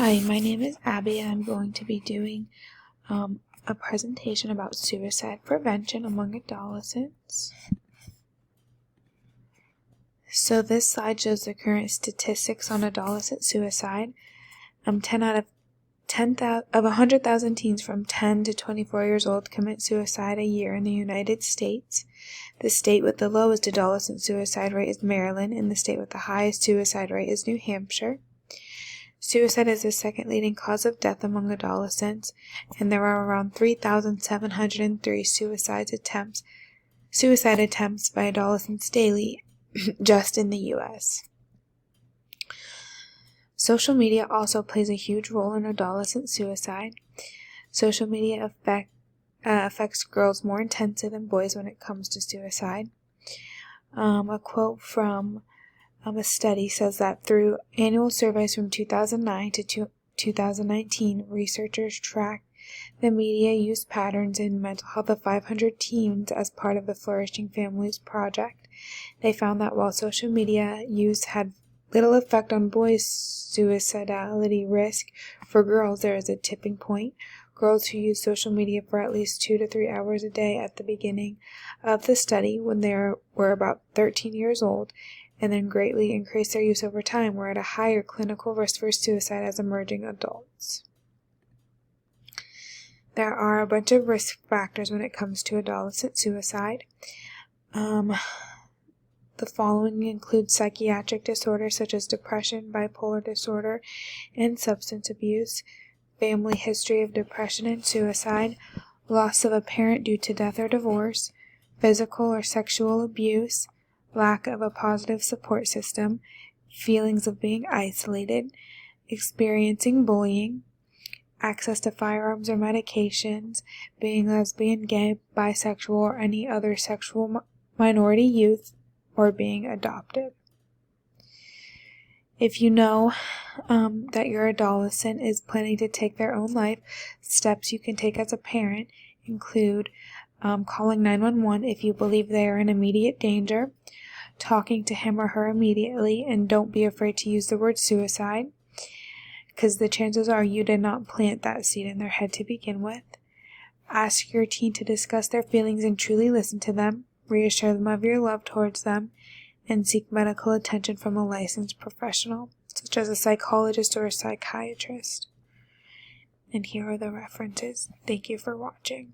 Hi, my name is Abby and I'm going to be doing a presentation about suicide prevention among adolescents. So this slide shows the current statistics on adolescent suicide. 10 out of 100,000 teens from 10 to 24 years old commit suicide a year in the United States. The state with the lowest adolescent suicide rate is Maryland, and the state with the highest suicide rate is New Hampshire. Suicide is the second leading cause of death among adolescents, and there are around 3,703 suicide attempts by adolescents daily, just in the U.S. Social media also plays a huge role in adolescent suicide. Social media affects girls more intensely than boys when it comes to suicide. A quote from a study says that through annual surveys from 2009 to 2019, researchers tracked the media use patterns in mental health of 500 teens as part of the Flourishing Families Project. They found that while social media use had little effect on boys' suicidality risk, for girls there is a tipping point. Girls who use social media for at least 2 to 3 hours a day at the beginning of the study, when they were about 13 years old, and then greatly increased their use over time, were at a higher clinical risk for suicide as emerging adults. There are a bunch of risk factors when it comes to adolescent suicide. The following include psychiatric disorders such as depression, bipolar disorder, and substance abuse, family history of depression and suicide, loss of a parent due to death or divorce, physical or sexual abuse, lack of a positive support system, feelings of being isolated, experiencing bullying, access to firearms or medications, being lesbian, gay, bisexual, or any other sexual minority youth, or being adopted. If you know that your adolescent is planning to take their own life, steps you can take as a parent include calling 911 if you believe they are in immediate danger, talking to him or her immediately, and don't be afraid to use the word suicide, because the chances are you did not plant that seed in their head to begin with. Ask your teen to discuss their feelings and truly listen to them. Reassure them of your love towards them, and seek medical attention from a licensed professional, such as a psychologist or a psychiatrist. And here are the references. Thank you for watching.